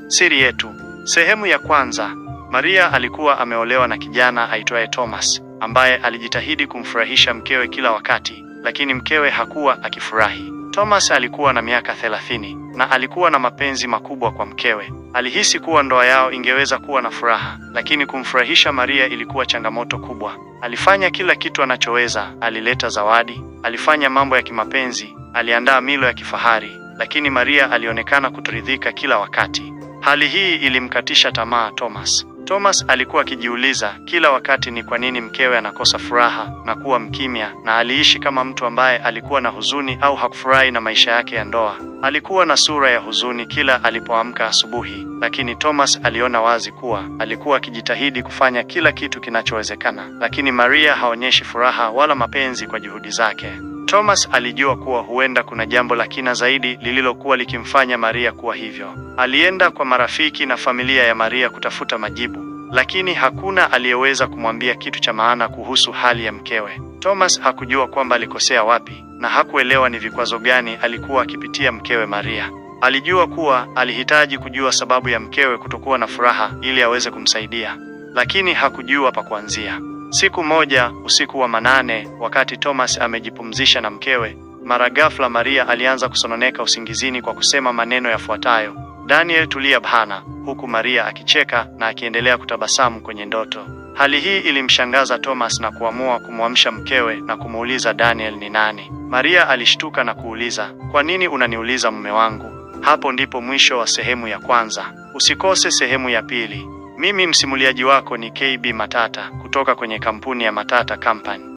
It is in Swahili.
Siri yetu. Sehemu ya kwanza. Maria alikuwa ameolewa na kijana aitwaye Thomas, ambaye alijitahidi kumfurahisha mkewe kila wakati, lakini mkewe hakuwa akifurahi. Thomas alikuwa na miaka 30 na alikuwa na mapenzi makubwa kwa mkewe. Alihisi kuwa ndoa yao ingeweza kuwa na furaha, lakini kumfurahisha Maria ilikuwa changamoto kubwa. Alifanya kila kitu anachoweza, alileta zawadi, alifanya mambo ya kimapenzi, aliandaa milo ya kifahari, lakini Maria alionekana kutoridhika kila wakati. Hali hii ilimkatisha tamaa Thomas. Thomas alikuwa akijiuliza kila wakati ni kwa nini mkewe anakosa furaha na kuwa mkimya, na aliishi kama mtu ambaye alikuwa na huzuni au hakufurahi na maisha yake ya ndoa. Alikuwa na sura ya huzuni kila alipoamka asubuhi, lakini Thomas aliona wazi kuwa alikuwa akijitahidi kufanya kila kitu kinachowezekana, lakini Maria haonyeshi furaha wala mapenzi kwa juhudi zake. Thomas alijua kuwa huenda kuna jambo la kina zaidi lililokuwa likimfanya Maria kuwa hivyo. Alienda kwa marafiki na familia ya Maria kutafuta majibu, lakini hakuna aliyeweza kumwambia kitu cha maana kuhusu hali ya mkewe. Thomas hakujua kwamba alikosea wapi na hakuelewa ni vikwazo gani alikuwa akipitia mkewe Maria. Alijua kuwa alihitaji kujua sababu ya mkewe kutokuwa na furaha ili aweze kumsaidia, lakini hakujua pa kuanzia. Siku moja, usiku wa manane, wakati Thomas amejipumzisha na mkewe, mara ghafla Maria alianza kusononeka usingizini kwa kusema maneno yafuatayo: "Daniel, tulia bhana," huku Maria akicheka na akiendelea kutabasamu kwenye ndoto. Hali hii ilimshangaza Thomas na kuamua kumwamsha mkewe na kumuuliza Daniel ni nani. Maria alishtuka na kuuliza, "Kwa nini unaniuliza mume wangu?" Hapo ndipo mwisho wa sehemu ya kwanza. Usikose sehemu ya pili. Mimi msimuliaji wako ni KB Matata kutoka kwenye kampuni ya Matata Company.